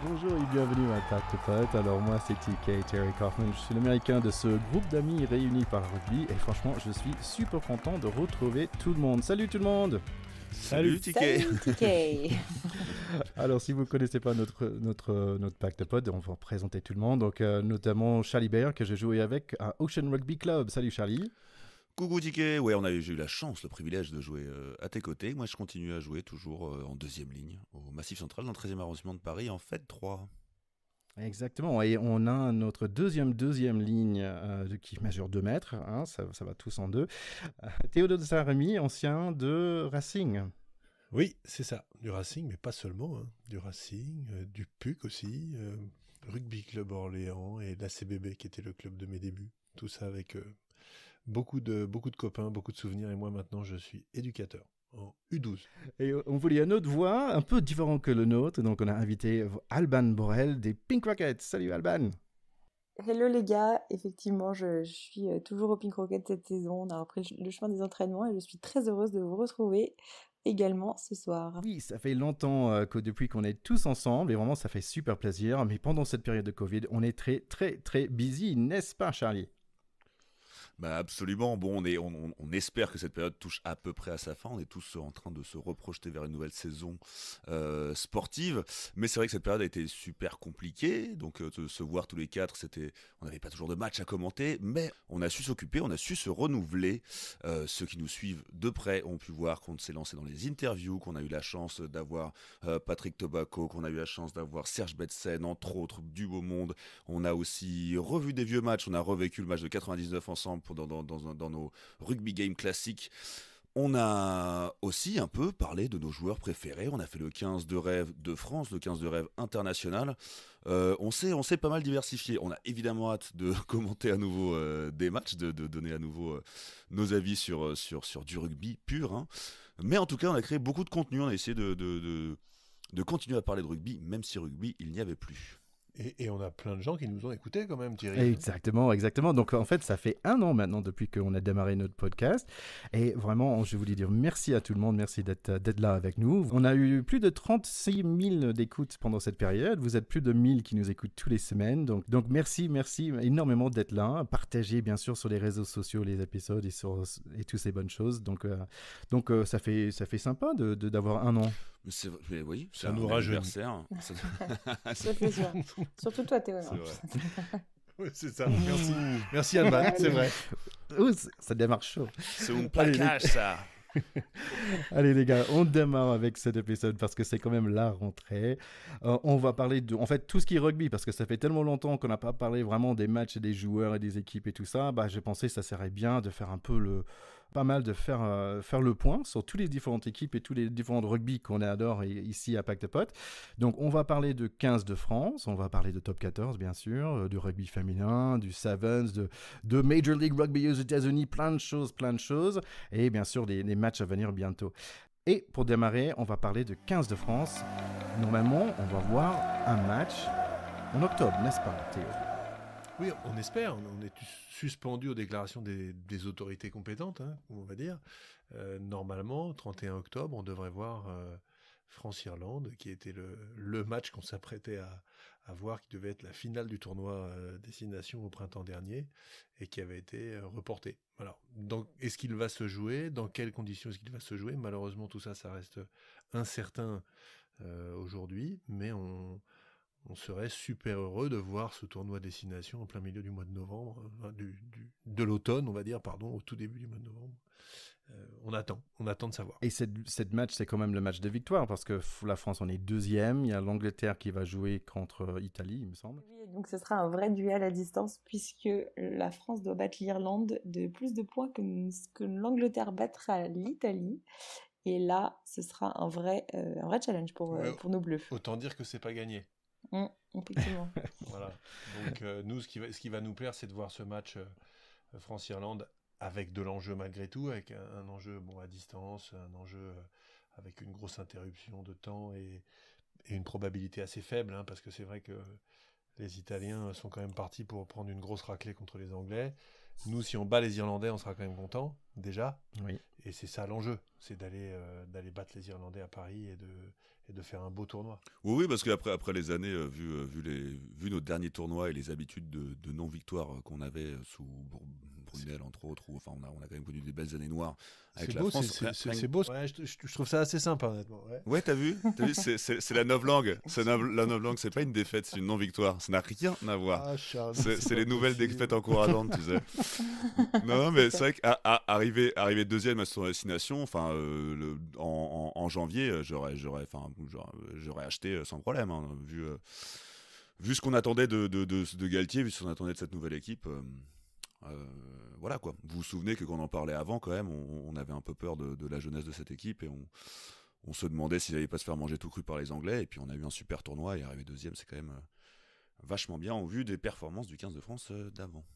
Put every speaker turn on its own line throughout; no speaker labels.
Bonjour et bienvenue à Pack de Potes. Alors moi c'est TK, Terry Kaufman, je suis l'américain de ce groupe d'amis réunis par le rugby et franchement je suis super content de retrouver tout le monde. Salut tout le monde.
Salut TK.
Salut TK.
Alors si vous ne connaissez pas notre Pack de Potes, on va présenter tout le monde. Donc notamment Charlie Baer que j'ai joué avec à Ocean Rugby Club. Salut Charlie.
Coucou TK. Ouais, j'ai eu la chance, le privilège de jouer à tes côtés. Moi je continue à jouer toujours en deuxième ligne au Massif Central dans le 13e arrondissement de Paris en Fed 3.
Exactement, et on a notre deuxième ligne qui mesure 2 mètres, hein, ça va tous en deux. Théodore de Saint-Rémy, ancien de Racing.
Oui, c'est ça, du Racing, mais pas seulement, hein. Du Racing, du PUC aussi, Rugby Club Orléans et l'ACBB qui était le club de mes débuts. Tout ça avec beaucoup de copains, beaucoup de souvenirs, et moi maintenant je suis éducateur en U12.
Et on voulait une autre voix, un peu différente que le nôtre, donc on a invité Alban Borel des Pink Rockets. Salut Alban.
Hello les gars, effectivement je suis toujours au Pink Rocket cette saison, on a repris le chemin des entraînements et je suis très heureuse de vous retrouver également ce soir.
Oui, ça fait longtemps que depuis qu'on est tous ensemble et vraiment ça fait super plaisir, mais pendant cette période de Covid, on est très busy, n'est-ce pas Charlie?
Bah absolument. Bon, on espère que cette période touche à peu près à sa fin. On est tous en train de se reprojeter vers une nouvelle saison sportive. Mais c'est vrai que cette période a été super compliquée. Donc de se voir tous les quatre, on n'avait pas toujours de match à commenter, mais on a su s'occuper, on a su se renouveler. Ceux qui nous suivent de près ont pu voir qu'on s'est lancé dans les interviews, qu'on a eu la chance d'avoir Patrick Tobacco, qu'on a eu la chance d'avoir Serge Betsen, entre autres, du beau monde. On a aussi revu des vieux matchs. On a revécu le match de 99 ensemble dans nos rugby games classiques. On a aussi un peu parlé de nos joueurs préférés. On a fait le 15 de rêve de France, le 15 de rêve international. On s'est pas mal diversifié. On a évidemment hâte de commenter à nouveau des matchs, de donner à nouveau nos avis sur du rugby pur, hein. Mais en tout cas, on a créé beaucoup de contenu. On a essayé de continuer à parler de rugby, même si rugby, il n'y avait plus.
Et on a plein de gens qui nous ont écoutés quand même, Thierry.
Exactement. Donc en fait, ça fait 1 an maintenant depuis qu'on a démarré notre podcast. Et vraiment, je voulais dire merci à tout le monde. Merci d'être là avec nous. On a eu plus de 36 000 d'écoutes pendant cette période. Vous êtes plus de 1000 qui nous écoutent toutes les semaines. Donc merci énormément d'être là. Partagez bien sûr sur les réseaux sociaux les épisodes et toutes ces bonnes choses. Donc ça fait sympa d'avoir 1 an.
Mais oui, c'est
Ça
un
nous rajeunit.
anniversaire.
Ça fait sûr. Surtout toi Théo.
C'est vrai.
Oui, c'est ça, merci Alban, c'est vrai.
Ouh, ça démarre chaud.
C'est un plaquage, ça.
Allez les gars, on démarre avec cet épisode parce que c'est quand même la rentrée. On va parler de, en fait, tout ce qui est rugby parce que ça fait tellement longtemps qu'on n'a pas parlé vraiment des matchs et des joueurs et des équipes et tout ça. Bah, j'ai pensé que ça serait bien de faire un peu faire le point sur toutes les différentes équipes et tous les différents rugby qu'on adore ici à Pack de Potes. Donc on va parler de 15 de France, on va parler de Top 14 bien sûr, du rugby féminin, du Sevens, de Major League Rugby aux États-Unis, plein de choses, et bien sûr des matchs à venir bientôt. Et pour démarrer, on va parler de 15 de France. Normalement, on va voir un match en octobre, n'est-ce pas Théo?
Oui, on espère, on est suspendu aux déclarations des autorités compétentes, hein, on va dire. Normalement, 31 octobre, on devrait voir France-Irlande, qui était le match qu'on s'apprêtait à voir, qui devait être la finale du tournoi Destination au printemps dernier, et qui avait été reporté. Alors, est-ce qu'il va se jouer? Dans quelles conditions est-ce qu'il va se jouer? Malheureusement, tout ça, ça reste incertain aujourd'hui, mais on serait super heureux de voir ce tournoi Destination en plein milieu du mois de novembre, de l'automne, on va dire, pardon, au tout début du mois de novembre. On attend de savoir.
Et cette match, c'est quand même le match de victoire parce que la France, on est 2e. Il y a l'Angleterre qui va jouer contre l'Italie, il me semble.
Oui, donc ce sera un vrai duel à distance puisque la France doit battre l'Irlande de plus de points que l'Angleterre battra l'Italie. Et là, ce sera un vrai challenge pour nos Bleus.
Autant dire que c'est pas gagné.
Effectivement.
Voilà. Donc nous, ce qui va nous plaire, c'est de voir ce match France-Irlande avec de l'enjeu malgré tout, avec un enjeu à distance, un enjeu avec une grosse interruption de temps et une probabilité assez faible, hein, parce que c'est vrai que les Italiens sont quand même partis pour prendre une grosse raclée contre les Anglais. Nous, si on bat les Irlandais, on sera quand même content, déjà.
Oui.
Et c'est ça l'enjeu, c'est d'aller battre les Irlandais à Paris et de faire un beau tournoi.
Oui, parce qu'après les années, vu nos derniers tournois et les habitudes de non-victoire qu'on avait sous Brunel, entre autres, enfin, on a quand même connu des belles années noires avec la France.
C'est beau. Ouais, je trouve ça assez sympa, honnêtement.
Ouais, t'as vu c'est la novlangue. La novlangue, c'est pas une défaite, c'est une non-victoire. Ça n'a rien à voir.
Ah, Charles,
c'est les nouvelles défaites encourageantes, tu sais. Non, mais c'est vrai qu'arriver deuxième à son destination, enfin, en janvier, j'aurais acheté sans problème, hein, vu ce qu'on attendait de Galtier, vu ce qu'on attendait de cette nouvelle équipe. Voilà quoi. Vous vous souvenez que quand on en parlait avant, quand même, on avait un peu peur de la jeunesse de cette équipe et on se demandait s'ils n'allaient pas se faire manger tout cru par les Anglais. Et puis on a eu un super tournoi et arriver deuxième, c'est quand même vachement bien en vue des performances du 15 de France d'avant.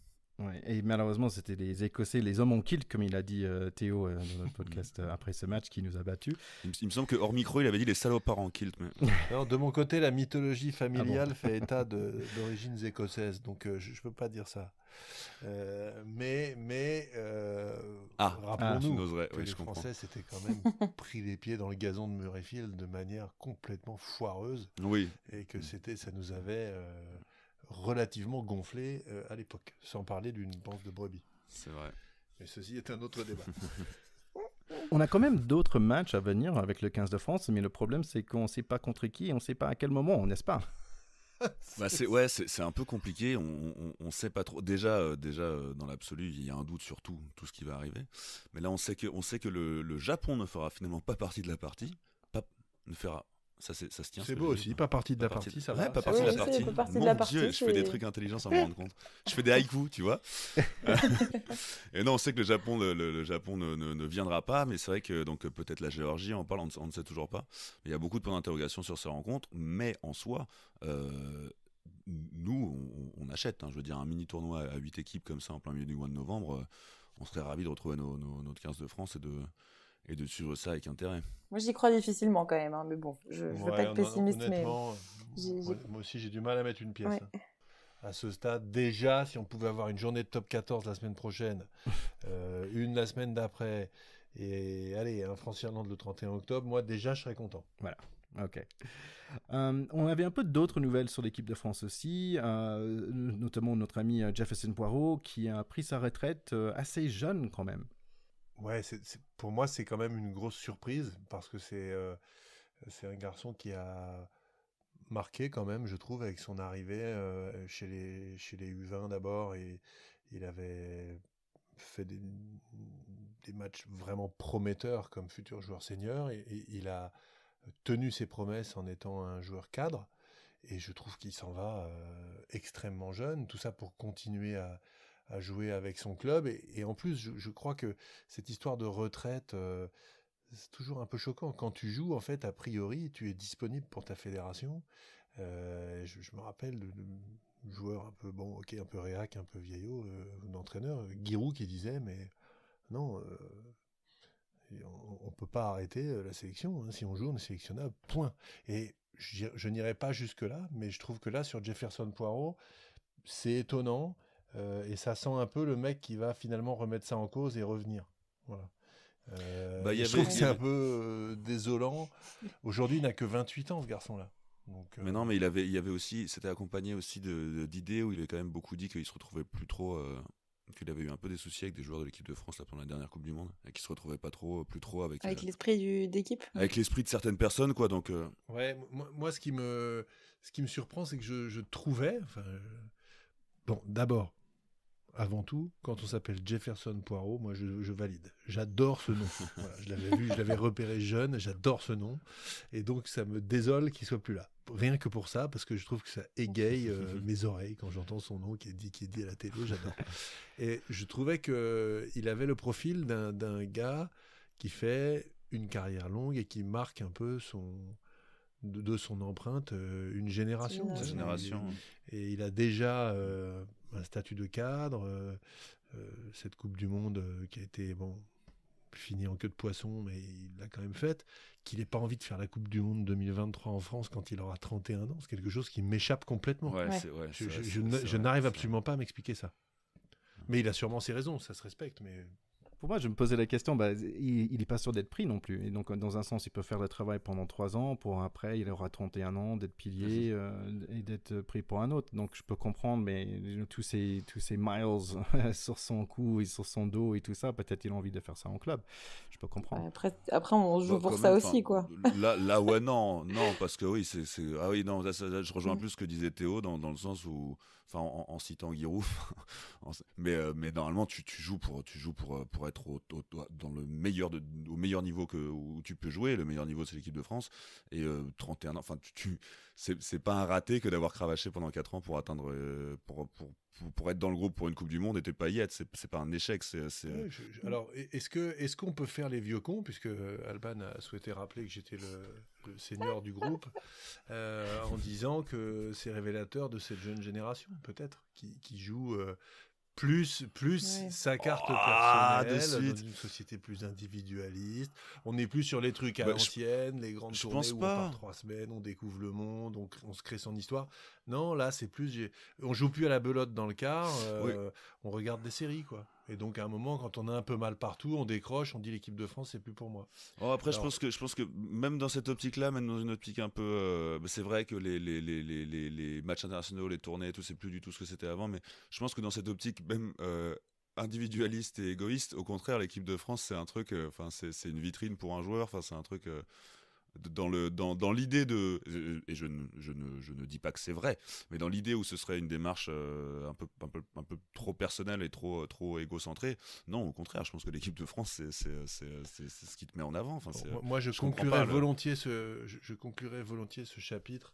Ouais, et malheureusement, c'était les Écossais, les hommes en kilt, comme il a dit Théo dans notre podcast après ce match, qui nous a battus.
Il me semble que hors micro, il avait dit les salopards en kilt. Mais...
Alors, de mon côté, la mythologie familiale fait état d'origines écossaises, donc je ne peux pas dire ça. Rappelons-nous que les Français s'étaient quand même pris les pieds dans le gazon de Murrayfield de manière complètement foireuse, et que ça nous avait relativement gonflé à l'époque, sans parler d'une panse de brebis.
C'est vrai.
Mais ceci est un autre débat.
On a quand même d'autres matchs à venir avec le 15 de France, mais le problème c'est qu'on ne sait pas contre qui et on ne sait pas à quel moment, n'est-ce pas?
C'est un peu compliqué, on sait pas trop. Déjà dans l'absolu, il y a un doute sur tout ce qui va arriver. Mais là, on sait que le Japon ne fera finalement pas partie de la partie, ça se tient.
C'est beau aussi, pas partie de la partie, ça va.
Pas partie de la partie. Mon Dieu, je fais des trucs intelligents sans me rendre compte. Je fais des haïkus, tu vois. Et non, on sait que le Japon ne viendra pas, mais c'est vrai que donc peut-être la Géorgie, on ne sait toujours pas. Il y a beaucoup de points d'interrogation sur ces rencontres, mais en soi, nous, on achète. Hein, je veux dire, un mini tournoi à 8 équipes comme ça en plein milieu du mois de novembre, on serait ravis de retrouver notre 15 de France et de suivre ça avec intérêt.
Moi, j'y crois difficilement quand même, hein, mais bon, je veux pas être pessimiste, mais...
Moi aussi, j'ai du mal à mettre une pièce. Ouais. Hein. À ce stade, déjà, si on pouvait avoir une journée de top 14 la semaine prochaine, une la semaine d'après, et allez, un France-Irlande le 31 octobre, moi, déjà, je serais content.
Voilà, ok. On avait un peu d'autres nouvelles sur l'équipe de France aussi, notamment notre ami Jefferson Poirot, qui a pris sa retraite assez jeune quand même.
Ouais, pour moi, c'est quand même une grosse surprise parce que c'est un garçon qui a marqué quand même, je trouve, avec son arrivée chez les U20 d'abord, et il avait fait des matchs vraiment prometteurs comme futur joueur senior, et il a tenu ses promesses en étant un joueur cadre, et je trouve qu'il s'en va extrêmement jeune, tout ça pour continuer à jouer avec son club, et en plus je crois que cette histoire de retraite, c'est toujours un peu choquant. Quand tu joues, en fait, a priori tu es disponible pour ta fédération. Je me rappelle de joueurs un peu réac, un peu vieillot, d'entraîneur Giroud, qui disait mais non, on peut pas arrêter la sélection, hein. Si on joue, on est sélectionnable, point. Et je n'irai pas jusque là, mais je trouve que là, sur Jefferson Poirot, c'est étonnant. Et ça sent un peu le mec qui va finalement remettre ça en cause et revenir. Voilà. Je trouve que c'est un peu désolant. Aujourd'hui, il n'a que 28 ans, ce garçon-là. Donc,
mais non, mais il avait aussi, c'était accompagné aussi d'idées où il avait quand même beaucoup dit qu'il se retrouvait plus trop, qu'il avait eu un peu des soucis avec des joueurs de l'équipe de France là, pendant la dernière Coupe du Monde, et qu'il se retrouvait plus trop avec
l'esprit d'équipe.
Avec l'esprit de certaines personnes, quoi. Donc.
Ouais, moi, ce qui me surprend, c'est que je trouvais, bon, d'abord. Avant tout, quand on s'appelle Jefferson Poirot, moi je valide. J'adore ce nom. Voilà, je l'avais repéré jeune, j'adore ce nom. Et donc ça me désole qu'il soit plus là. Rien que pour ça, parce que je trouve que ça égaye mes oreilles quand j'entends son nom qui est dit à la télé, j'adore. Et je trouvais qu'il avait le profil d'un gars qui fait une carrière longue et qui marque un peu de son empreinte une génération. Et il a déjà un statut de cadre, cette Coupe du Monde qui a été finie en queue de poisson, mais il l'a quand même faite, qu'il n'ait pas envie de faire la Coupe du Monde 2023 en France quand il aura 31 ans, c'est quelque chose qui m'échappe complètement. Je n'arrive absolument pas à m'expliquer ça. Mais il a sûrement ses raisons, ça se respecte, mais...
Pour moi, je me posais la question, il n'est pas sûr d'être pris non plus. Et donc, dans un sens, il peut faire le travail pendant 3 ans, pour après, il aura 31 ans, d'être pilier et d'être pris pour un autre. Donc, je peux comprendre, mais tous ces miles sur son cou et sur son dos et tout ça, peut-être il a envie de faire ça en club. Je peux comprendre.
Après on joue pour ça aussi, quoi.
Là, ouais, non, parce que oui, ah oui, non, là, je rejoins plus ce que disait Théo dans le sens où, enfin, en citant Giroud, mais normalement, tu joues pour être dans le au meilleur niveau où tu peux jouer. Le meilleur niveau, c'est l'équipe de France. Et 31 ans, enfin, c'est pas un raté que d'avoir cravaché pendant 4 ans pour atteindre, pour être dans le groupe pour une Coupe du Monde et t'es pas y être. C'est pas un échec.
Ouais, alors, est-ce qu'on peut faire les vieux cons, puisque Alban a souhaité rappeler que j'étais le senior du groupe, en disant que c'est révélateur de cette jeune génération, peut-être, qui joue plus sa carte personnelle dans une société plus individualiste. On n'est plus sur les trucs à l'ancienne, les grandes tournées où on part 3 semaines, on découvre le monde, on se crée son histoire. Non, là, c'est plus... On joue plus à la belote dans le car, on regarde des séries, quoi. Et donc, à un moment, quand on a un peu mal partout, on décroche, on dit l'équipe de France, c'est plus pour moi.
Après, alors, je pense que même dans cette optique-là, même dans une optique un peu... c'est vrai que les matchs internationaux, les tournées, tout, c'est plus du tout ce que c'était avant, mais je pense que dans cette optique, même... individualiste et égoïste, au contraire, l'équipe de France, c'est un truc... c'est une vitrine pour un joueur, c'est un truc... dans l'idée de, et je ne dis pas que c'est vrai, mais dans l'idée où ce serait une démarche un peu trop personnelle et trop égocentrée, non, au contraire, je pense que l'équipe de France, c'est ce qui te met en avant.
Moi, je conclurais volontiers ce chapitre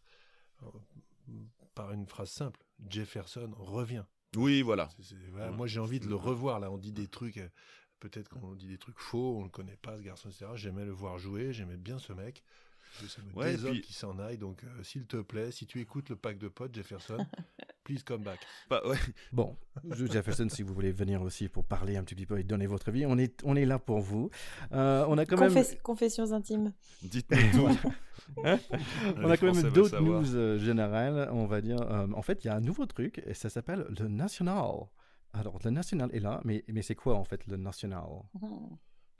par une phrase simple: Jefferson revient.
Oui, voilà.
Voilà, moi, j'ai envie de le revoir. Là, on dit des trucs. Peut-être qu'on dit des trucs faux, on ne le connaît pas, ce garçon, etc. J'aimais le voir jouer, j'aimais bien ce mec. Ça me désole qu'il s'en aille. Donc, s'il te plaît, si tu écoutes le pack de potes, Jefferson, please come back.
Bon, Jefferson, si vous voulez venir aussi pour parler un petit peu et donner votre avis, on est là pour vous. On a quand même...
Confessions intimes.
Dites-nous tout.
On a quand même d'autres news générales, on va dire. En fait, il y a un nouveau truc, et ça s'appelle le National. Alors, le National est là, mais c'est quoi en fait le National?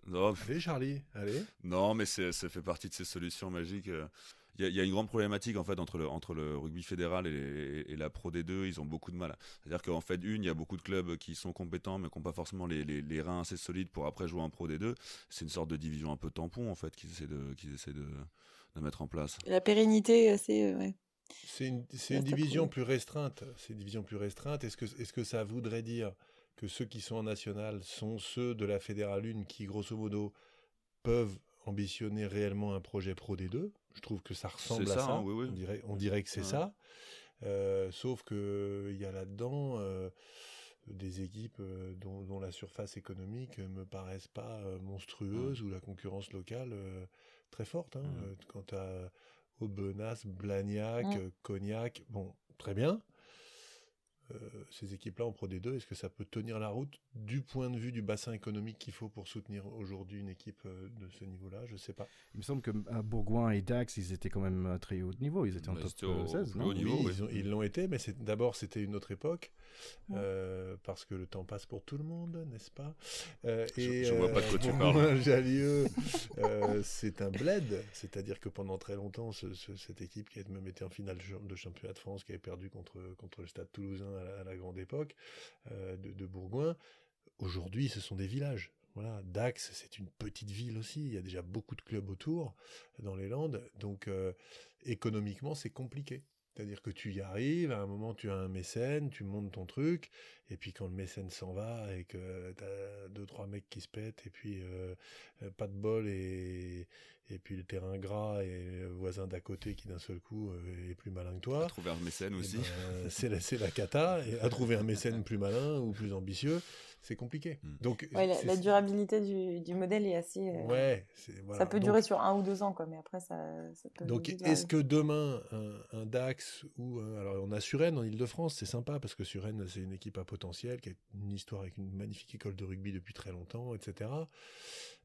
Non,
allez Charlie, allez.
Non, mais ça fait partie de ces solutions magiques. Il y a une grande problématique en fait entre le rugby fédéral et la Pro D2. Ils ont beaucoup de mal. C'est-à-dire qu'en fait, il y a beaucoup de clubs qui sont compétents mais qui n'ont pas forcément les reins assez solides pour après jouer en Pro D2. C'est une sorte de division un peu tampon en fait qu'ils essaient de mettre en place.
La pérennité, c'est
C'est une division plus restreinte. C'est une division plus restreinte. Est-ce que ça voudrait dire que ceux qui sont en national sont ceux de la Fédérale 1 qui, grosso modo, peuvent ambitionner réellement un projet Pro D2? Je trouve que ça ressemble à ça.
Hein, oui.
On dirait que c'est ça. Sauf qu'il y a là-dedans des équipes dont la surface économique ne me paraissent pas monstrueuses, ou la concurrence locale très forte. Quant à Aubenas, Blagnac, Cognac, bon, très bien. Ces équipes-là en Pro D2, est-ce que ça peut tenir la route du point de vue du bassin économique qu'il faut pour soutenir aujourd'hui une équipe de ce niveau-là? Je ne sais pas.
Il me semble que Bourgoin et Dax, ils étaient quand même très haut de niveau. Ils étaient en top 16, non?
Haut niveau,
oui, ils l'ont été, mais d'abord c'était une autre époque, parce que le temps passe pour tout le monde, n'est-ce pas?
Je vois pas de quoi tu parles.
Jallieu, c'est un bled, c'est-à-dire que pendant très longtemps, cette équipe qui a même été en finale de championnat de France, qui avait perdu contre le Stade Toulousain à la grande époque de Bourgoin, aujourd'hui ce sont des villages. Voilà, Dax, c'est une petite ville aussi, il y a déjà beaucoup de clubs autour dans les Landes, donc économiquement c'est compliqué. C'est-à-dire que tu y arrives, à un moment tu as un mécène, tu montes ton truc, et puis quand le mécène s'en va et que tu as 2-3 mecs qui se pètent, et puis pas de bol, et puis le terrain gras et le voisin d'à côté qui d'un seul coup est plus malin que toi.
Trouver un mécène aussi.
C'est la cata, et à trouver un mécène plus malin ou plus ambitieux, c'est compliqué. Donc,
la durabilité du modèle est assez...
voilà.
Ça peut durer sur 1 ou 2 ans, quoi, mais après ça peut...
Donc est-ce que demain, un Dax, ou alors on a Suresnes en Ile-de-France, c'est sympa, parce que Suresnes, c'est une équipe à potentiel, qui a une histoire avec une magnifique école de rugby depuis très longtemps, etc.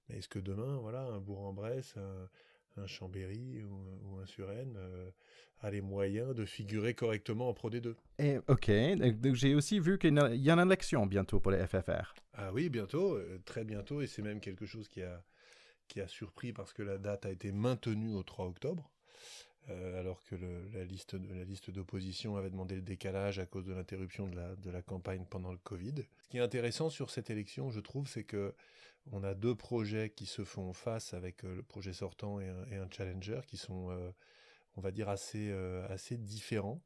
Mais est-ce que demain, voilà, un Bourg-en-Bresse, un Chambéry ou un Suresnes a les moyens de figurer correctement en Pro D2.
Et, ok, donc j'ai aussi vu qu'il y a une élection bientôt pour les FFR.
Ah oui, bientôt, très bientôt, et c'est même quelque chose qui a surpris parce que la date a été maintenue au 3 octobre. Alors que la liste d'opposition avait demandé le décalage à cause de l'interruption de la campagne pendant le Covid. Ce qui est intéressant sur cette élection, je trouve, c'est que on a deux projets qui se font face avec le projet sortant et un challenger qui sont, on va dire, assez différents.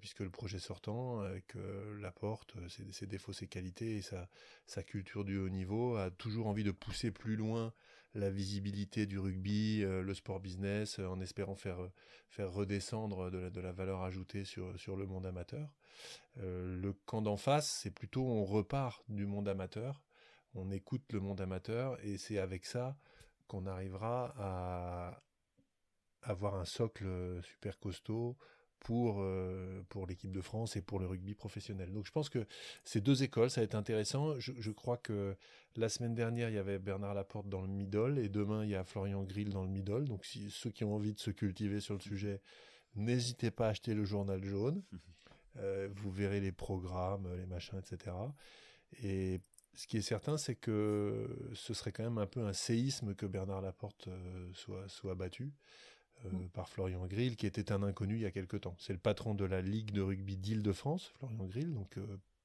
Puisque le projet sortant, avec Laporte, ses défauts, ses qualités et sa culture du haut niveau, a toujours envie de pousser plus loin la visibilité du rugby, le sport business, en espérant faire redescendre de la valeur ajoutée sur le monde amateur. Le camp d'en face, c'est plutôt on repart du monde amateur, on écoute le monde amateur, et c'est avec ça qu'on arrivera à avoir un socle super costaud pour l'équipe de France et pour le rugby professionnel. Donc je pense que ces deux écoles, ça va être intéressant. Je crois que la semaine dernière, il y avait Bernard Laporte dans le middle et demain, il y a Florian Grill dans le middle. Donc ceux qui ont envie de se cultiver sur le sujet, n'hésitez pas à acheter le journal jaune. Vous verrez les programmes, les machins, etc. Et ce qui est certain, c'est que ce serait quand même un peu un séisme que Bernard Laporte soit battu. Par Florian Grill, qui était un inconnu il y a quelque temps. C'est le patron de la Ligue de rugby d'Île-de-France, Florian Grill, donc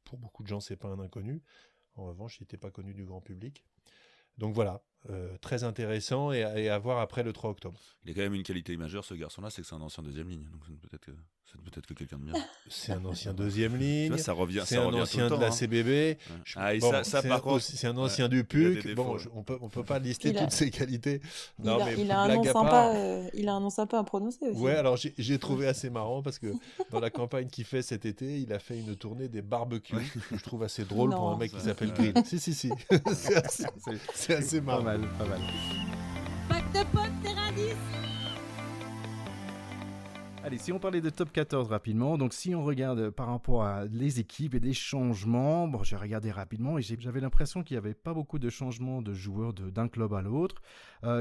pour beaucoup de gens, c'est pas un inconnu. En revanche, il n'était pas connu du grand public. Donc voilà, très intéressant et à voir après le 3 octobre.
Il a quand même une qualité majeure, ce garçon-là, c'est que c'est un ancien deuxième ligne. Donc c'est peut-être que quelqu'un de bien.
C'est un ancien deuxième ligne.
Tu vois, ça revient.
C'est un ancien de la CBB.
Ah, et
bon,
ça par contre.
C'est un ancien du PUC. Bon, on peut pas lister toutes ses qualités.
Non, il a un nom sympa. Il a un nom sympa à prononcer aussi.
Ouais, alors j'ai trouvé assez marrant parce que dans la campagne qu'il fait cet été, il a fait une tournée des barbecues que je trouve assez drôle pour un mec qui s'appelle Grill. Si. C'est assez marrant.
Pas mal.
Pack de potes, terrain 10.
Allez, si on parlait de top 14 rapidement, donc si on regarde par rapport à les équipes et des changements, bon, j'ai regardé rapidement et j'avais l'impression qu'il n'y avait pas beaucoup de changements de joueurs d'un club à l'autre.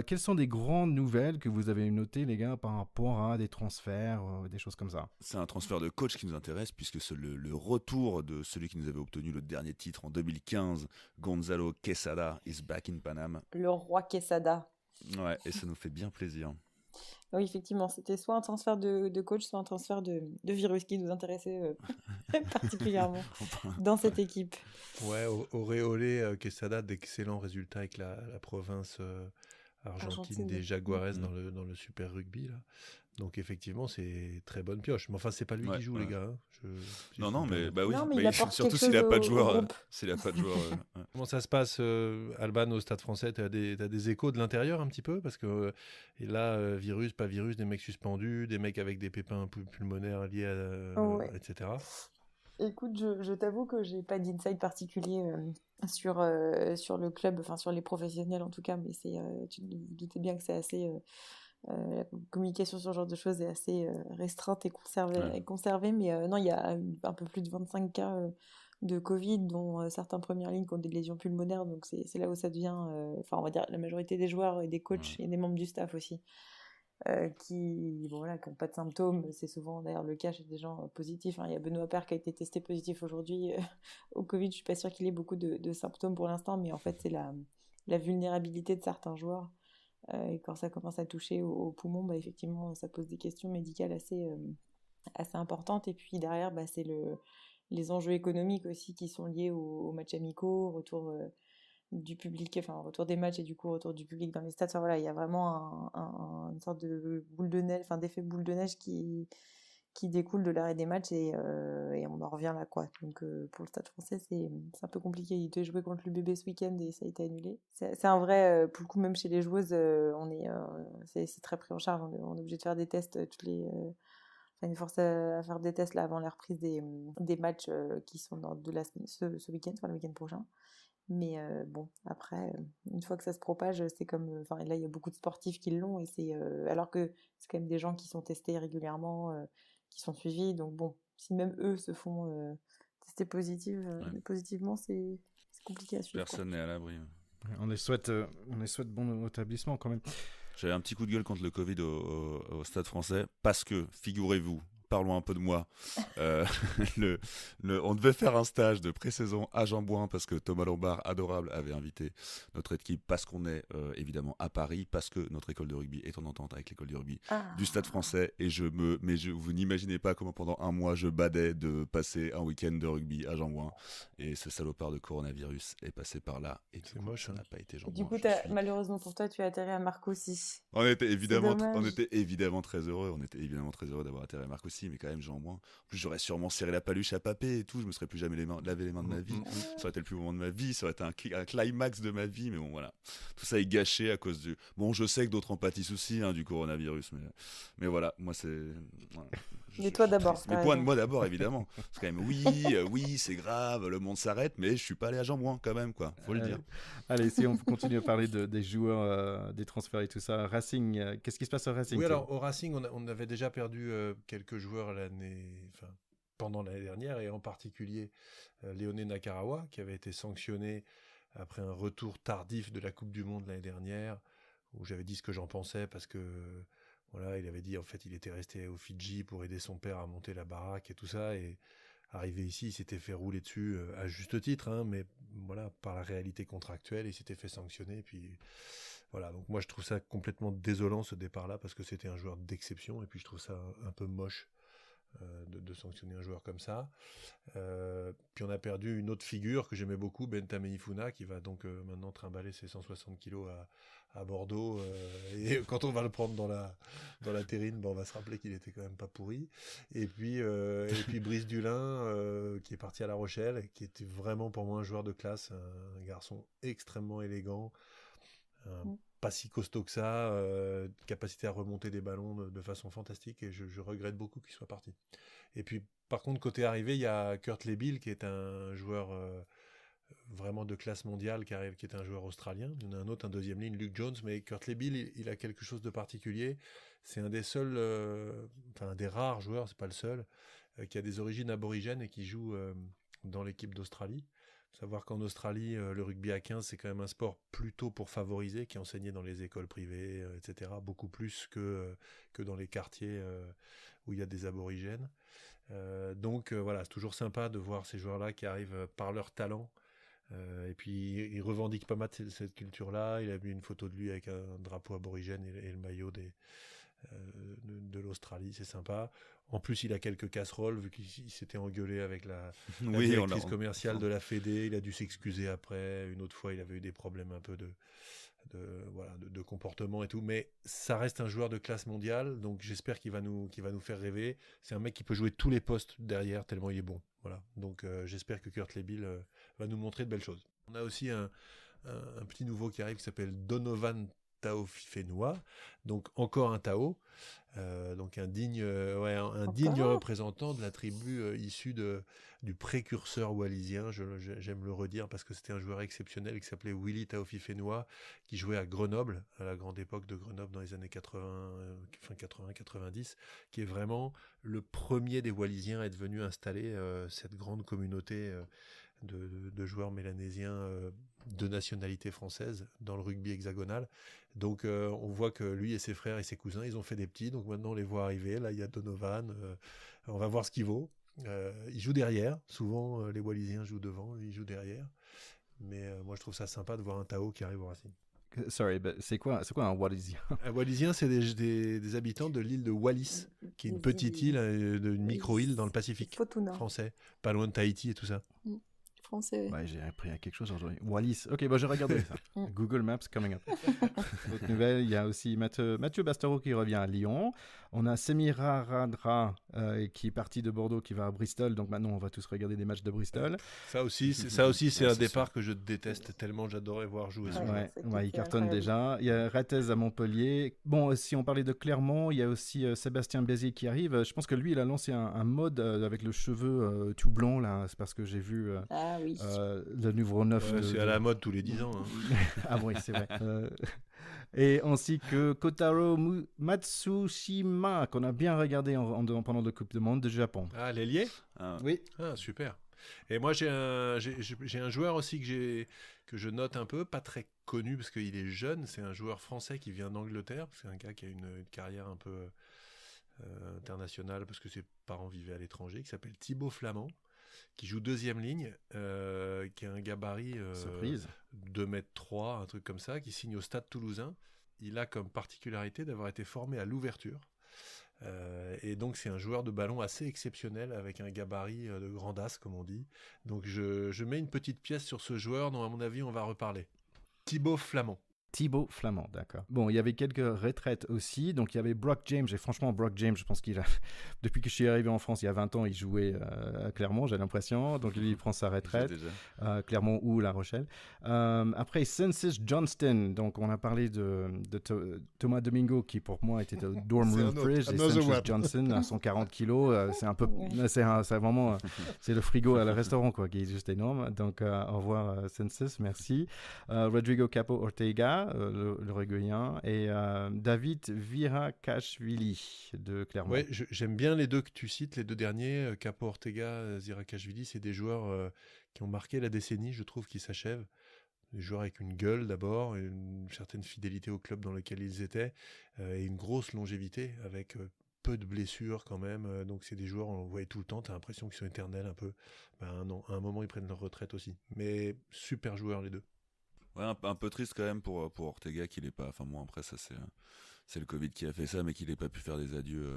Quelles sont des grandes nouvelles que vous avez notées, les gars, par rapport à des transferts, des choses comme ça?
C'est un transfert de coach qui nous intéresse, puisque c'est le retour de celui qui nous avait obtenu le dernier titre en 2015, Gonzalo Quesada is back in Paname.
Le roi Quesada.
Ouais, et ça nous fait bien plaisir.
Oui, effectivement, c'était soit un transfert de coach, soit un transfert de virus qui nous intéressait particulièrement dans cette équipe.
Ouais, auréolé Quesada d'excellents résultats avec la province argentine des Jaguares dans le Super Rugby là. Donc effectivement, c'est très bonne pioche. Mais enfin, c'est pas lui qui joue, les gars. Hein.
Non, mais bah oui.
Non, mais il
surtout s'il n'a pas de joueur. S'il n'a pas de joueur.
Comment ça se passe, Alban, au Stade Français? T'as des échos de l'intérieur un petit peu, parce que et là, virus, pas virus, des mecs suspendus, des mecs avec des pépins pulmonaires liés à, etc.
Écoute, je t'avoue que j'ai pas d'insight particulier sur le club, enfin sur les professionnels en tout cas, mais tu te doutais bien que c'est assez la communication sur ce genre de choses est assez restreinte et conservée, mais non, il y a un peu plus de 25 cas de Covid, dont certains premières lignes qui ont des lésions pulmonaires, donc c'est là où ça devient, enfin on va dire la majorité des joueurs et des coachs et des membres du staff aussi. Qui n'ont pas de symptômes, c'est souvent d'ailleurs le cas chez des gens positifs. Il y a Benoît Paire qui a été testé positif aujourd'hui au Covid, je suis pas sûre qu'il ait beaucoup de symptômes pour l'instant, mais en fait c'est la vulnérabilité de certains joueurs, et quand ça commence à toucher aux poumons, effectivement ça pose des questions médicales assez importantes, et puis derrière c'est les enjeux économiques aussi qui sont liés aux matchs amicaux, au retour du public, enfin retour des matchs et du coup retour du public dans les stades. Enfin, voilà, il y a vraiment une sorte de boule de neige, d'effet boule de neige qui découle de l'arrêt des matchs, et on en revient là, quoi. Donc pour le Stade Français, c'est un peu compliqué. Il devait jouer contre l'UBB ce week-end et ça a été annulé. C'est un vrai, pour le coup, même chez les joueuses, c'est très pris en charge. On est obligé de faire des tests une force à faire des tests là avant la reprise des matchs qui sont ce week-end, enfin le week-end prochain. Mais après, une fois que ça se propage, c'est comme... là, il y a beaucoup de sportifs qui l'ont, et alors que c'est quand même des gens qui sont testés régulièrement, qui sont suivis. Donc si même eux se font tester positivement, c'est compliqué à suivre.
Personne n'est à l'abri.
On les souhaite bon établissement quand même.
J'avais un petit coup de gueule contre le Covid au Stade Français parce que, figurez-vous, parlons un peu de moi. On devait faire un stage de pré-saison à Jean-Bouin parce que Thomas Lombard, adorable, avait invité notre équipe parce qu'on est évidemment à Paris, parce que notre école de rugby est en entente avec l'école de rugby du Stade Français. Et vous n'imaginez pas comment pendant un mois je badais de passer un week-end de rugby à Jean-Bouin. Et ce salopard de coronavirus est passé par là. Et du coup,
moche,
ça
hein.
n'a pas été Jean-Bouin.
Du coup, malheureusement pour toi, tu as atterri à Marcoussis.
On était évidemment très heureux. On était évidemment très heureux d'avoir atterri à Marcoussis, mais quand même Jean-Bouin. En plus, j'aurais sûrement serré la paluche à Papé et tout. Je me serais plus jamais lavé les mains de ma vie. Ça aurait été le plus beau moment de ma vie. Ça aurait été un climax de ma vie. Mais bon, voilà. Tout ça est gâché à cause du. Bon, je sais que d'autres en pâtissent aussi du coronavirus, mais voilà, moi c'est. Voilà.
Mais toi d'abord.
Mais moi d'abord, évidemment. C'est quand même oui, c'est grave, le monde s'arrête, mais je suis pas allé à Jean-Bouin quand même, quoi. Faut le dire.
Allez, si on continue à parler des joueurs, des transferts et tout ça, Racing, qu'est-ce qui se passe au Racing?
Oui, alors au Racing, on avait déjà perdu quelques joueurs pendant l'année dernière, et en particulier Léoné Nakarawa, qui avait été sanctionné après un retour tardif de la Coupe du Monde l'année dernière, où j'avais dit ce que j'en pensais, parce que voilà, il avait dit en fait il était resté aux Fidji pour aider son père à monter la baraque et tout ça, et arrivé ici, il s'était fait rouler dessus à juste titre, hein, mais voilà, par la réalité contractuelle, il s'était fait sanctionner, et puis voilà, donc moi je trouve ça complètement désolant ce départ-là, parce que c'était un joueur d'exception, et puis je trouve ça un peu moche de sanctionner un joueur comme ça. Puis on a perdu une autre figure que j'aimais beaucoup, Bentame Ifuna, qui va donc maintenant trimballer ses 160 kilos à Bordeaux, et quand on va le prendre dans la terrine, on va se rappeler qu'il était quand même pas pourri. Et puis Brice Dulin, qui est parti à La Rochelle, qui était vraiment pour moi un joueur de classe, un garçon extrêmement élégant, pas si costaud que ça, capacité à remonter des ballons de façon fantastique, et je regrette beaucoup qu'il soit parti. Et puis par contre, côté arrivé, il y a Kurt Lebill, qui est un joueur vraiment de classe mondiale, qui est un joueur australien. Il y en a un autre, un deuxième ligne, Luke Jones, mais Kurt Lebill, il a quelque chose de particulier. C'est un des seuls, un des rares joueurs, c'est pas le seul, qui a des origines aborigènes et qui joue dans l'équipe d'Australie. Savoir qu'en Australie, le rugby à 15, c'est quand même un sport plutôt pour favoriser, qui est enseigné dans les écoles privées, etc., beaucoup plus que dans les quartiers où il y a des aborigènes. Donc voilà, c'est toujours sympa de voir ces joueurs-là qui arrivent par leur talent. Et puis il revendique pas mal cette culture-là. Il a mis une photo de lui avec un drapeau aborigène et le maillot de l'Australie, c'est sympa. En plus, il a quelques casseroles, vu qu'il s'était engueulé avec la directrice commerciale de la Fédé. Il a dû s'excuser après. Une autre fois, il avait eu des problèmes un peu de comportement et tout. Mais ça reste un joueur de classe mondiale, donc j'espère qu'il va nous faire rêver. C'est un mec qui peut jouer tous les postes derrière, tellement il est bon. Voilà. Donc j'espère que Kurt Lebill va nous montrer de belles choses. On a aussi un petit nouveau qui arrive, qui s'appelle Donovan Taofifenua, donc encore un Tao, donc un digne représentant de la tribu issue du précurseur wallisien. J'aime le redire parce que c'était un joueur exceptionnel qui s'appelait Willy Taofifenua, qui jouait à Grenoble, à la grande époque de Grenoble dans les années 80-90, qui est vraiment le premier des Wallisiens à être venu installer cette grande communauté de joueurs mélanésiens de nationalité française dans le rugby hexagonal. Donc on voit que lui et ses frères et ses cousins, ils ont fait des petits, donc maintenant on les voit arriver. Là il y a Donovan, on va voir ce qu'il vaut. Il joue derrière, souvent les Wallisiens jouent devant, lui il joue derrière, mais moi je trouve ça sympa de voir un Tao qui arrive au Racing.
Sorry, c'est quoi un Wallisien?
Un Wallisien, c'est des habitants de l'île de Wallis, qui est une petite île, une micro-île dans le Pacifique français, pas loin de Tahiti et tout ça.
Français.
Ouais, j'ai appris à quelque chose aujourd'hui. Wallis. Ok, je regarderai ça. Google Maps coming up. Autre nouvelle, il y a aussi Mathieu Bastareaud qui revient à Lyon. On a Semira Radra qui est parti de Bordeaux, qui va à Bristol. Donc maintenant, on va tous regarder des matchs de Bristol.
Ça aussi, c'est un départ que je déteste tellement. J'adorais voir jouer ce joueur.
Ouais, il cartonne déjà. Il y a Ratez à Montpellier. Bon, si on parlait de Clermont, il y a aussi Sébastien Bézier qui arrive. Je pense que lui, il a lancé un mode avec le cheveu tout blanc là. C'est parce que j'ai vu le numéro 9.
C'est à la mode tous les 10 ans. Hein.
Ah oui, c'est vrai. Et ainsi que Kotaro Matsushima, qu'on a bien regardé pendant la Coupe du Monde de Japon.
Ah, l'ailier ?
Oui.
Ah, super. Et moi, j'ai un joueur aussi que que je note un peu, pas très connu parce qu'il est jeune, c'est un joueur français qui vient d'Angleterre, c'est un gars qui a une carrière un peu internationale parce que ses parents vivaient à l'étranger, qui s'appelle Thibaut Flamand, qui joue deuxième ligne, qui a un gabarit 2,3 m, un truc comme ça, qui signe au Stade Toulousain. Il a comme particularité d'avoir été formé à l'ouverture. Et donc c'est un joueur de ballon assez exceptionnel avec un gabarit de grand as comme on dit. Donc je mets une petite pièce sur ce joueur dont à mon avis on va reparler. Thibaut Flamand.
Thibaut Flamand, d'accord. Bon, il y avait quelques retraites aussi. Donc, il y avait Brock James. Et franchement, Brock James, je pense depuis que je suis arrivé en France, il y a 20 ans, il jouait à Clermont, j'ai l'impression. Donc, lui, il prend sa retraite. Clermont ou La Rochelle. Après, Census Johnston. Donc, on a parlé de Thomas Domingo, qui pour moi était au Dorm Room Bridge. Et Census Johnston, à 140 kilos, c'est un peu... C'est vraiment... c'est le frigo à le restaurant, quoi, qui est juste énorme. Donc, au revoir, Census, merci. Rodrigo Capo Ortega, le Uruguayen, et David Virakashvili de Clermont.
Ouais, j'aime bien les deux que tu cites, les deux derniers, Capo Ortega, Virakashvili, c'est des joueurs qui ont marqué la décennie, je trouve, qui s'achève. Des joueurs avec une gueule d'abord, une certaine fidélité au club dans lequel ils étaient, et une grosse longévité avec peu de blessures quand même. Donc c'est des joueurs, on le voit tout le temps, tu as l'impression qu'ils sont éternels un peu. Non, à un moment ils prennent leur retraite aussi. Mais super joueurs les deux.
Ouais, un peu triste quand même pour Ortega qu'il n'ait pas. Enfin, moi, après, ça, c'est le Covid qui a fait ça, mais qu'il n'ait pas pu faire des adieux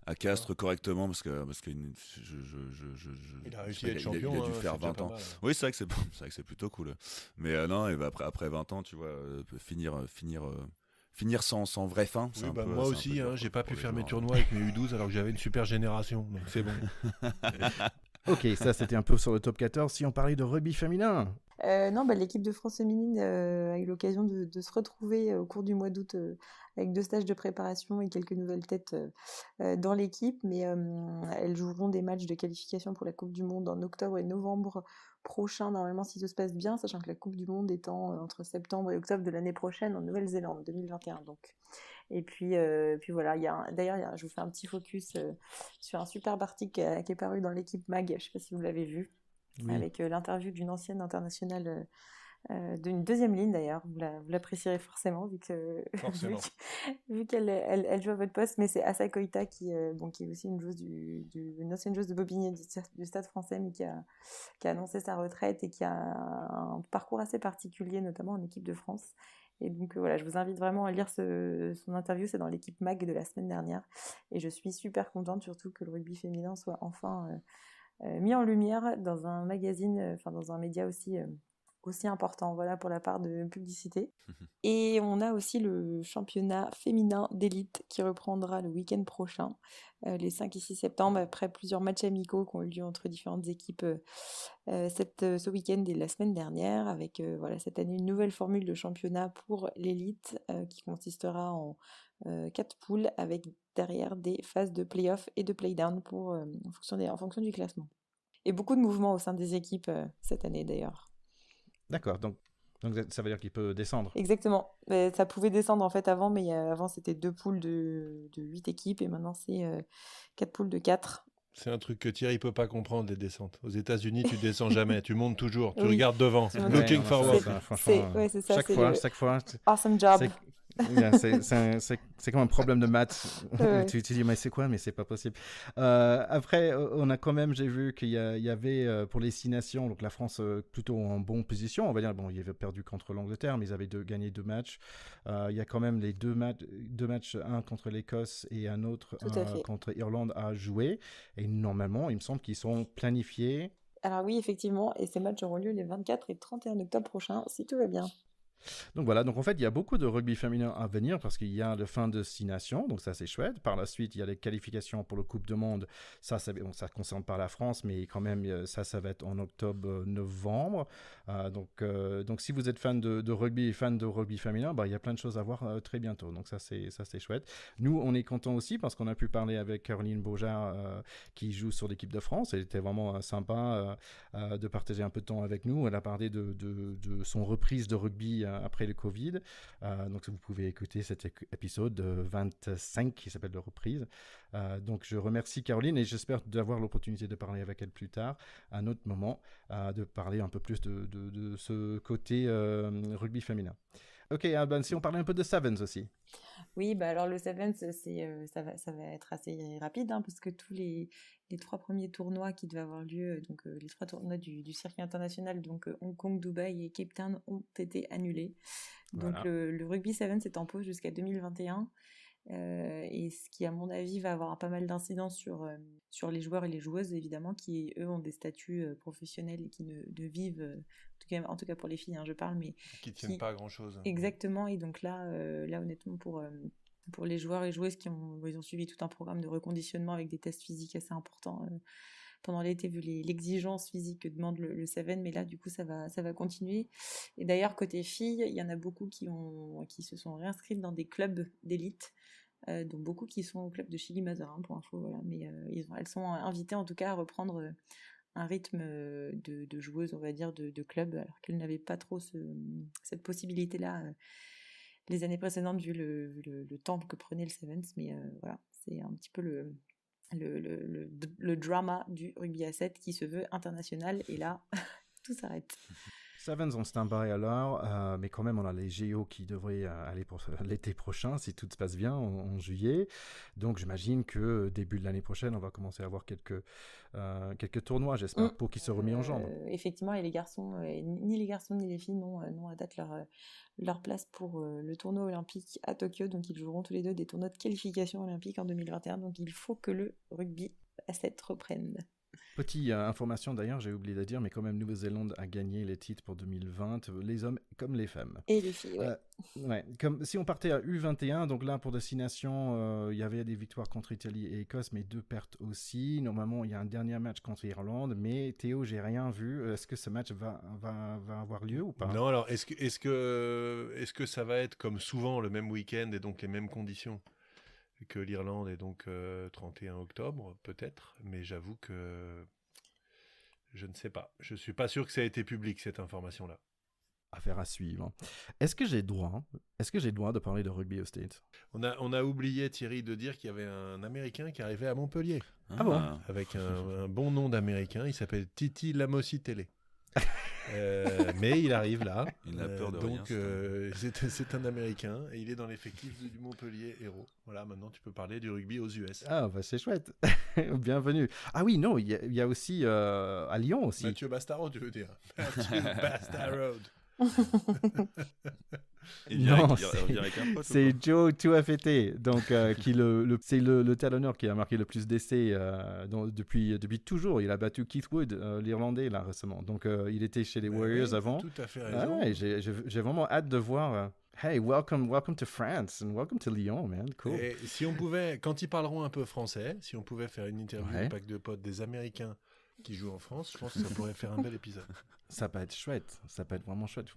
à Castres correctement parce que
il a réussi à être champion.
Il a dû faire 20 ans. Oui, c'est vrai que c'est plutôt cool. Mais non, et après 20 ans, tu vois, finir sans vraie fin.
Oui, moi aussi, j'ai pas pu faire mes tournois avec mes U12 alors que j'avais une super génération. Donc c'est bon.
Ok, ça c'était un peu sur le top 14. Si on parlait de rugby féminin.
L'équipe de France féminine a eu l'occasion de se retrouver au cours du mois d'août avec 2 stages de préparation et quelques nouvelles têtes dans l'équipe, mais elles joueront des matchs de qualification pour la Coupe du Monde en octobre et novembre prochain, normalement si tout se passe bien, sachant que la Coupe du Monde étant entre septembre et octobre de l'année prochaine en Nouvelle-Zélande, 2021 donc. Et puis voilà, d'ailleurs je vous fais un petit focus sur un superbe article qui est paru dans l'équipe MAG, je ne sais pas si vous l'avez vu. Oui. Avec l'interview d'une ancienne internationale d'une deuxième ligne d'ailleurs, vous l'apprécierez forcément vu qu'elle elle joue à votre poste, mais c'est Assa Koita qui est aussi une joueuse une ancienne joueuse de Bobigny du Stade français, mais qui a annoncé sa retraite et qui a un parcours assez particulier, notamment en équipe de France. Et donc voilà, je vous invite vraiment à lire son interview, c'est dans l'équipe MAG de la semaine dernière, et je suis super contente surtout que le rugby féminin soit enfin mis en lumière dans un magazine, dans un média aussi important, voilà, pour la part de publicité. Et on a aussi le championnat féminin d'élite qui reprendra le week-end prochain, les 5 et 6 septembre, après plusieurs matchs amicaux qui ont eu lieu entre différentes équipes ce week-end et la semaine dernière, avec cette année une nouvelle formule de championnat pour l'élite qui consistera en 4 poules avec derrière des phases de play-off et de play-down en fonction du classement. Et beaucoup de mouvements au sein des équipes cette année d'ailleurs.
D'accord, donc ça veut dire qu'il peut descendre.
Exactement, ça pouvait descendre en fait avant, mais avant c'était 2 poules de 8 équipes et maintenant c'est 4 poules de 4.
C'est un truc que Thierry ne peut pas comprendre, les descentes. Aux États-Unis, tu descends jamais, tu montes toujours, tu regardes devant. Looking forward.
C'est ça,
chaque fois.
Awesome job.
C'est comme un problème de maths. Tu dis, mais c'est quoi? Mais c'est pas possible. Après, on a quand même, j'ai vu qu'il y avait pour les 6 nations, donc la France plutôt en bonne position. On va dire, bon, ils avaient perdu contre l'Angleterre, mais ils avaient gagné 2 matchs. Il y a quand même les deux matchs, un contre l'Écosse et un autre contre l'Irlande à jouer. Et normalement, il me semble qu'ils sont planifiés.
Alors oui, effectivement, et ces matchs auront lieu les 24 et 31 octobre prochains, si tout va bien.
Donc voilà, donc en fait il y a beaucoup de rugby féminin à venir parce qu'il y a le fin de 6 nations, donc ça c'est chouette. Par la suite il y a les qualifications pour le Coupe du Monde, ça concerne pas la France, mais quand même ça va être en octobre-novembre. Donc si vous êtes fan de rugby et fan de rugby féminin, il y a plein de choses à voir très bientôt, donc ça c'est chouette. Nous on est contents aussi parce qu'on a pu parler avec Caroline Beaujard qui joue sur l'équipe de France. Elle était vraiment sympa de partager un peu de temps avec nous. Elle a parlé de son reprise de rugby après le Covid. Donc, vous pouvez écouter cet épisode 25 qui s'appelle de reprise. Donc, je remercie Caroline et j'espère d'avoir l'opportunité de parler avec elle plus tard, à un autre moment, de parler un peu plus de ce côté rugby féminin. Ok, Ben, si on parlait un peu de Sevens aussi.
Oui, bah alors le Sevens, ça va être assez rapide, hein, parce que tous les 3 premiers tournois qui devaient avoir lieu, donc les 3 tournois du circuit international, donc Hong Kong, Dubaï et Cape Town, ont été annulés. Donc
Voilà.
le rugby Sevens est en pause jusqu'à 2021. Et ce qui, à mon avis, va avoir pas mal d'incidence sur les joueurs et les joueuses, évidemment, qui, eux, ont des statuts professionnels et qui ne vivent, en tout cas pour les filles, hein, je parle, mais
Qui ne tiennent pas à grand-chose.
exactement. Et donc là honnêtement, pour les joueurs et joueuses ils ont suivi tout un programme de reconditionnement avec des tests physiques assez importants pendant l'été, vu l'exigence physique que demande le Seven, mais là, du coup, ça va continuer. Et d'ailleurs, côté filles, il y en a beaucoup qui se sont réinscrites dans des clubs d'élite, dont beaucoup qui sont au club de Chili Mazarin, pour info, voilà. Mais elles sont invitées, en tout cas, à reprendre un rythme de joueuse, on va dire, de club, alors qu'elles n'avaient pas trop cette possibilité-là les années précédentes, vu le temps que prenait le Sevens. Mais voilà, c'est un petit peu le drama du rugby à 7 qui se veut international, et là, tout s'arrête.
Sevens en stand-by alors, mais quand même on a les JO qui devraient aller pour l'été prochain si tout se passe bien en juillet. Donc j'imagine que début de l'année prochaine on va commencer à avoir quelques tournois, j'espère, pour qu'ils se remettent en jambes.
Effectivement, et les garçons, ni les garçons ni les filles n'ont à date leur place pour le tournoi olympique à Tokyo. Donc ils joueront tous les deux des tournois de qualification olympique en 2021. Donc il faut que le rugby à 7 reprenne.
Petite information d'ailleurs, j'ai oublié de dire, mais quand même Nouvelle-Zélande a gagné les titres pour 2020, les hommes comme les femmes.
Et les filles, ouais.
Ouais, comme si on partait à U21, donc là pour destination, il y avait des victoires contre Italie et Écosse, mais 2 pertes aussi. Normalement, il y a un dernier match contre Irlande, mais Théo, j'ai rien vu. Est-ce que ce match va avoir lieu ou pas?
Non, alors est-ce que ça va être comme souvent le même week-end et donc les mêmes conditions que l'Irlande, et donc 31 octobre peut-être, mais j'avoue que je ne sais pas. Je suis pas sûr que ça ait été public, cette information-là.
Affaire à suivre. Est-ce que j'ai droit de parler de rugby aux States?
On a oublié, Thierry, de dire qu'il y avait un Américain qui arrivait à Montpellier.
Ah bon?
Avec un bon nom d'Américain, il s'appelle Titi Lamositele. Mais il arrive là.
Il a peur de
donc,
rien.
c'est un Américain et il est dans l'effectif du Montpellier Hérault. Voilà, maintenant tu peux parler du rugby aux US.
Ah, bah c'est chouette. Bienvenue. Ah oui, non, il y a aussi à Lyon aussi.
Mathieu Bastaro, tu veux dire? Mathieu Bastaro.
Il revient avec un pote.
C'est Joe Tuafete, donc c'est le talonneur qui a marqué le plus d'essais depuis toujours. Il a battu Keith Wood, l'Irlandais, là récemment. Donc il était chez les Warriors avant.
Tout à fait raison.
Ouais, j'ai vraiment hâte de voir. Hey, welcome to France and welcome to Lyon, man. Cool.
Et si on pouvait, quand ils parleront un peu français, si on pouvait faire une interview au Pack de Potes des Américains qui jouent en France, je pense que ça pourrait faire un bel épisode.
Ça peut être chouette, ça peut être vraiment chouette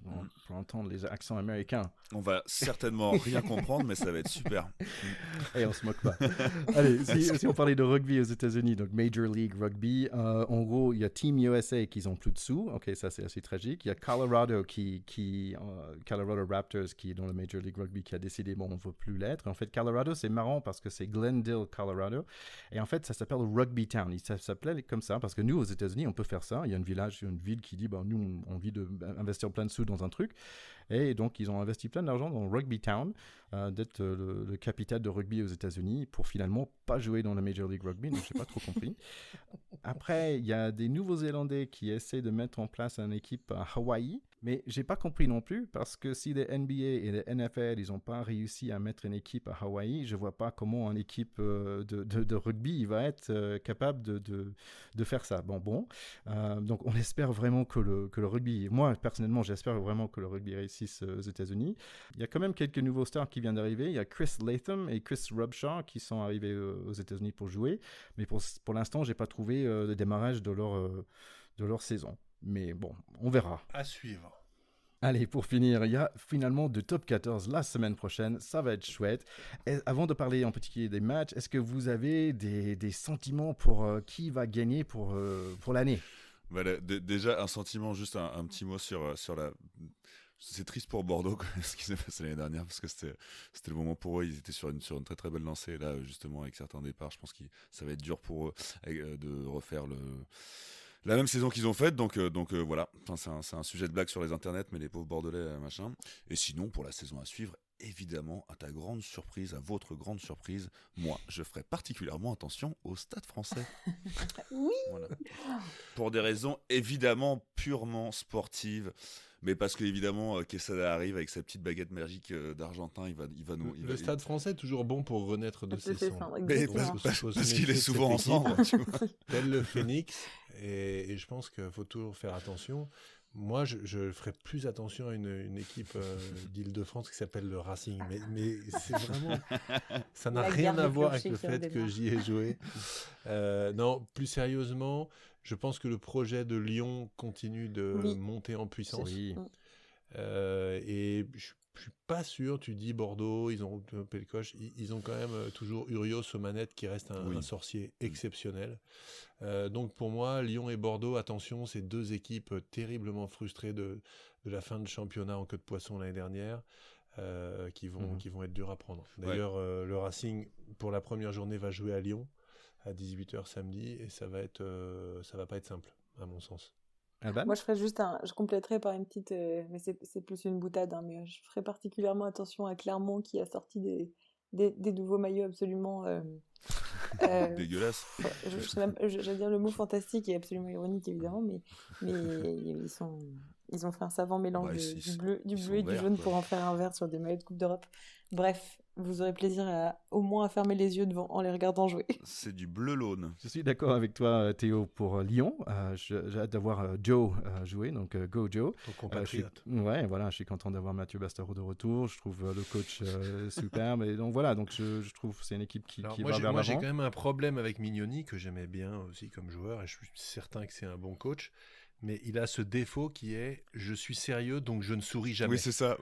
pour entendre les accents américains.
On va certainement rien comprendre, mais ça va être super.
Et on se moque pas. Allez, si on parlait de rugby aux États-Unis, donc Major League Rugby, en gros, il y a Team USA qui ont plus de sous. Ok, ça c'est assez tragique. Il y a Colorado Colorado Raptors qui est dans le Major League Rugby qui a décidé bon, on veut plus l'être. En fait, Colorado c'est marrant parce que c'est Glendale, Colorado, et en fait ça s'appelle Rugby Town. Ça s'appelait comme ça parce que nous aux États-Unis on peut faire ça. Il y a une ville qui dit nous on a envie d'investir plein de sous dans un truc, et donc ils ont investi plein d'argent dans Rugby Town, d'être le capital de rugby aux États-Unis, pour finalement pas jouer dans la Major League Rugby. Donc j'ai pas trop compris. Après il y a des Nouveaux-Zélandais qui essaient de mettre en place une équipe à Hawaï, mais j'ai pas compris non plus, parce que si les NBA et les NFL ils ont pas réussi à mettre une équipe à Hawaï, je vois pas comment une équipe de rugby va être capable de faire ça. Donc on espère vraiment que le rugby, moi personnellement j'espère vraiment que le rugby réussisse aux États-Unis. Il y a quand même quelques nouveaux stars qui viennent d'arriver. Il y a Chris Latham et Chris Robshaw qui sont arrivés aux États-Unis pour jouer, mais pour l'instant j'ai pas trouvé le démarrage de leur saison. Mais bon, on verra.
À suivre.
Allez, pour finir, il y a finalement de Top 14 la semaine prochaine. Ça va être chouette. Et avant de parler en particulier des matchs, est-ce que vous avez des sentiments pour qui va gagner pour l'année?
Déjà, un sentiment, juste un petit mot sur C'est triste pour Bordeaux, ce qui s'est passé l'année dernière, parce que c'était le moment pour eux. Ils étaient sur une très très belle lancée. Et là, justement, avec certains départs, je pense que ça va être dur pour eux de refaire la même saison qu'ils ont faite. Donc voilà, enfin, c'est un sujet de blague sur les internets, mais les pauvres Bordelais, machin. Et sinon, pour la saison à suivre, évidemment, à ta grande surprise, à votre grande surprise, moi, je ferai particulièrement attention au Stade Français.
Oui.
Voilà. Pour des raisons évidemment purement sportives, mais parce que évidemment Quesada arrive avec sa petite baguette magique d'Argentin, il va nous.
Le Stade Français est toujours bon pour renaître de ses cendres.
Mais parce qu'il est souvent ensemble, tu vois.
Tel le Phoenix, et je pense qu'il faut toujours faire attention. Moi, je ferais plus attention à une équipe d'Île-de-France qui s'appelle le Racing. Mais c'est vraiment... Ça n'a rien à voir avec le fait que j'y ai joué. Non, plus sérieusement, je pense que le projet de Lyon continue de monter en puissance. Oui. Et je suis pas sûr, tu dis Bordeaux, ils ont Pellecoche, ils ont quand même toujours Urios aux manettes qui reste un sorcier exceptionnel. Donc pour moi, Lyon et Bordeaux, attention, c'est deux équipes terriblement frustrées de la fin de championnat en queue de poisson l'année dernière, qui vont être dures à prendre. D'ailleurs, le Racing, pour la première journée, va jouer à Lyon à 18h samedi, et ça va pas être simple, à mon sens.
Alban ? Moi, je compléterai par une petite, mais c'est plus une boutade, hein, mais je ferai particulièrement attention à Clermont qui a sorti des nouveaux maillots absolument
dégueulasse.
J'allais dire le mot fantastique et absolument ironique évidemment, mais ils ont fait un savant mélange du bleu et du jaune pour en faire un vert sur des maillots de Coupe d'Europe. Bref, vous aurez plaisir au moins à fermer les yeux devant en les regardant jouer.
C'est du bleu laune.
Je suis d'accord avec toi, Théo, pour Lyon. J'ai hâte d'avoir Joe jouer, donc Go Joe.
Ton compatriote.
Je suis content d'avoir Mathieu Bastaro de retour. Je trouve le coach superbe. Et donc voilà, je trouve que c'est une équipe qui va vers l'avant.
Moi, j'ai quand même un problème avec Mignoni, que j'aimais bien aussi comme joueur, et je suis certain que c'est un bon coach. Mais il a ce défaut qui est « je suis sérieux, donc je ne souris jamais ».
Oui, c'est ça.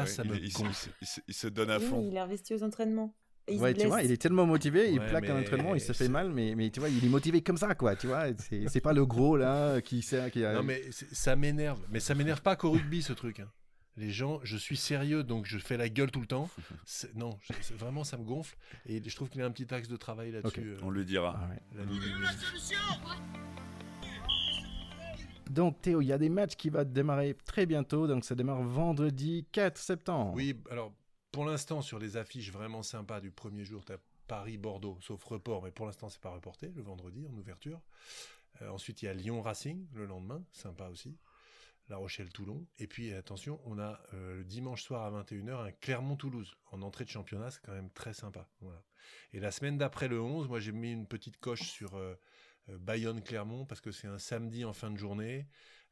Ça me gonfle.
Il se donne à fond.
Il est investi aux entraînements.
Tu vois, il est tellement motivé, il plaque un entraînement, il se fait mal, mais tu vois, il est motivé comme ça, quoi. Tu vois, c'est pas le gros là qui a...
Non, mais ça m'énerve. Mais ça m'énerve pas qu'au rugby, ce truc. Hein. Les gens, je suis sérieux, donc je fais la gueule tout le temps. Non, vraiment, ça me gonfle. Et je trouve qu'il y a un petit axe de travail là-dessus.
On lui dira.
Donc Théo, il y a des matchs qui vont démarrer très bientôt, donc ça démarre vendredi 4 septembre.
Oui, alors pour l'instant sur les affiches vraiment sympas du premier jour, tu as Paris-Bordeaux, sauf report, mais pour l'instant c'est pas reporté, le vendredi en ouverture. Ensuite il y a Lyon-Racing le lendemain, sympa aussi. La Rochelle-Toulon. Et puis attention, on a le dimanche soir à 21h un Clermont-Toulouse. En entrée de championnat, c'est quand même très sympa. Voilà. Et la semaine d'après le 11, moi j'ai mis une petite coche sur... Bayonne-Clermont parce que c'est un samedi en fin de journée,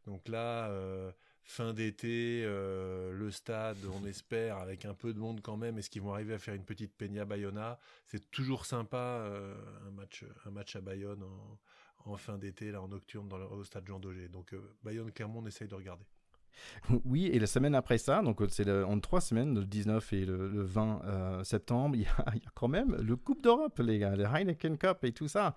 donc là fin d'été, le stade on espère avec un peu de monde quand même, est-ce qu'ils vont arriver à faire une petite Peña Bayona, c'est toujours sympa un match à Bayonne en fin d'été là en nocturne au stade Jean Daugé, donc Bayonne-Clermont on essaye de regarder.
Oui, et la semaine après ça, donc c'est en 3 semaines, le 19 et le 20 septembre, il y a quand même le Coupe d'Europe, les gars, le Heineken Cup et tout ça.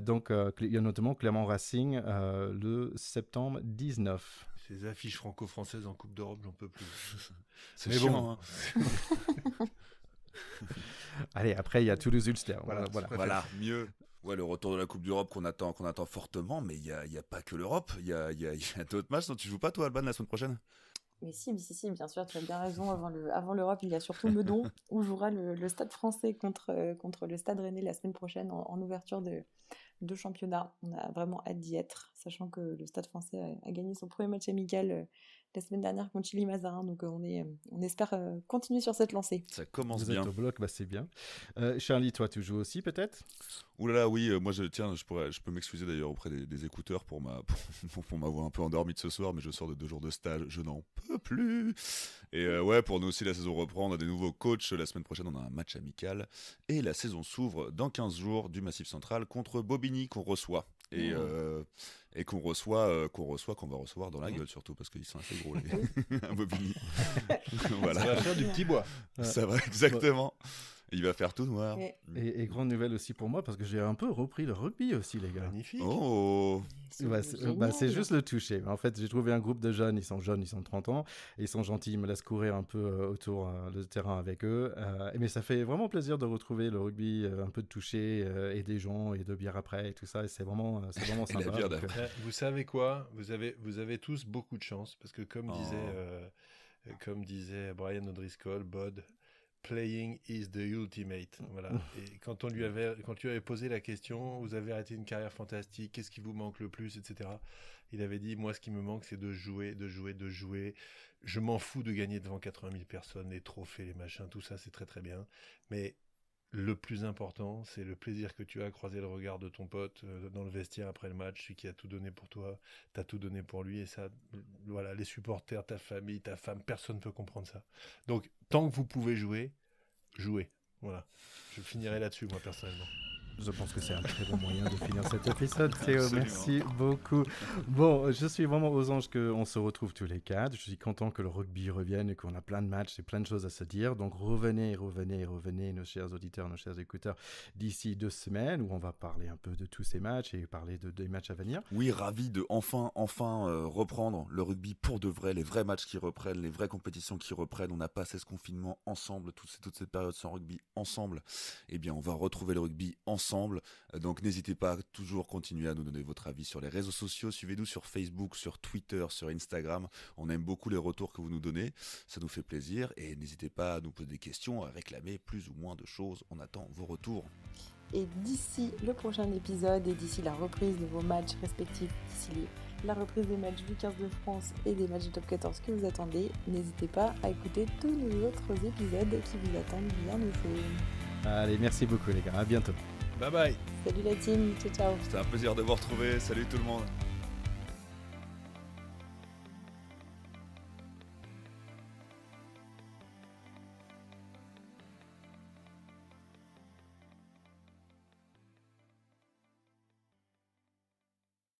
Donc, il y a notamment Clermont Racing le septembre 19.
Ces affiches franco-françaises en Coupe d'Europe, j'en peux plus.
C'est chiant, hein.
Allez, après, il y a Toulouse-Ulster.
Voilà, mieux. Ouais, le retour de la Coupe d'Europe qu'on attend fortement, mais il y a pas que l'Europe, il y a d'autres matchs dont tu joues pas toi, Alban, la semaine prochaine.
Mais si, bien sûr, tu as bien raison. Avant l'Europe, il y a surtout Meudon où jouera le Stade Français contre le Stade Rennais la semaine prochaine en ouverture de championnat. On a vraiment hâte d'y être, sachant que le Stade Français a gagné son premier match amical la semaine dernière contre Chili Mazarin, donc on espère continuer sur cette lancée.
Ça commence
bien. Vous êtes au bloc, c'est bien. Charlie, toi, tu joues aussi peut-être ?
Ouh là là, oui, moi je peux m'excuser d'ailleurs auprès des écouteurs pour m'avoir un peu endormi de ce soir, mais je sors de 2 jours de stage, je n'en peux plus. Et pour nous aussi la saison reprend, on a des nouveaux coachs, la semaine prochaine on a un match amical, et la saison s'ouvre dans 15 jours du Massif Central contre Bobigny qu'on reçoit. Et qu'on va recevoir dans la gueule surtout parce qu'ils sont assez gros les Bobigny.
Voilà. Ça va faire du petit bois.
Ça va exactement. Il va faire tout noir.
Et grande nouvelle aussi pour moi, parce que j'ai un peu repris le rugby aussi, les gars.
Magnifique.
Oh,
C'est juste le toucher. En fait, j'ai trouvé un groupe de jeunes, ils sont 30 ans, et ils sont gentils, ils me laissent courir un peu autour du terrain avec eux. Mais ça fait vraiment plaisir de retrouver le rugby, un peu de toucher, et des gens, et de bière après, et tout ça, et c'est vraiment
Et la
sympa.
bière
Donc,
d'après.
Vous savez quoi, vous avez tous beaucoup de chance, parce que comme disait Brian O'Driscoll, Bod, playing is the ultimate. Voilà. Et quand tu lui avais posé la question, vous avez arrêté une carrière fantastique, qu'est-ce qui vous manque le plus, etc. Il avait dit, moi, ce qui me manque, c'est de jouer. Je m'en fous de gagner devant 80 000 personnes, les trophées, les machins, tout ça, c'est très très bien. Mais le plus important, c'est le plaisir que tu as à croiser le regard de ton pote dans le vestiaire après le match, celui qui a tout donné pour toi, t'as tout donné pour lui, et ça, voilà, les supporters, ta famille, ta femme, personne ne peut comprendre ça. Donc, tant que vous pouvez jouer, jouez. Voilà. Je finirai là-dessus, moi, personnellement.
je pense que c'est un très bon moyen de finir cet épisode. Théo,
Absolument.
merci beaucoup. Bon, je suis vraiment aux anges qu'on se retrouve tous les quatre. Je suis content que le rugby revienne et qu'on a plein de matchs et plein de choses à se dire. Donc revenez, nos chers auditeurs, nos chers écouteurs, d'ici 2 semaines où on va parler un peu de tous ces matchs et parler des matchs à venir.
Oui, ravi de enfin reprendre le rugby pour de vrai, les vrais matchs qui reprennent, les vraies compétitions qui reprennent. On a passé ce confinement ensemble, toute cette période sans rugby ensemble. Eh bien, on va retrouver le rugby ensemble. Donc n'hésitez pas à toujours continuer à nous donner votre avis sur les réseaux sociaux. Suivez-nous sur Facebook, sur Twitter, sur Instagram. On aime beaucoup les retours que vous nous donnez. Ça nous fait plaisir. Et n'hésitez pas à nous poser des questions, à réclamer plus ou moins de choses. On attend vos retours.
Et d'ici le prochain épisode et d'ici la reprise de vos matchs respectifs, d'ici la reprise des matchs du 15 de France et des matchs du Top 14 que vous attendez, n'hésitez pas à écouter tous nos autres épisodes qui vous attendent bien au chaud.
Allez, merci beaucoup les gars, à bientôt.
Bye bye.
Salut la team, ciao ciao.
C'était un plaisir de vous retrouver. Salut tout le monde.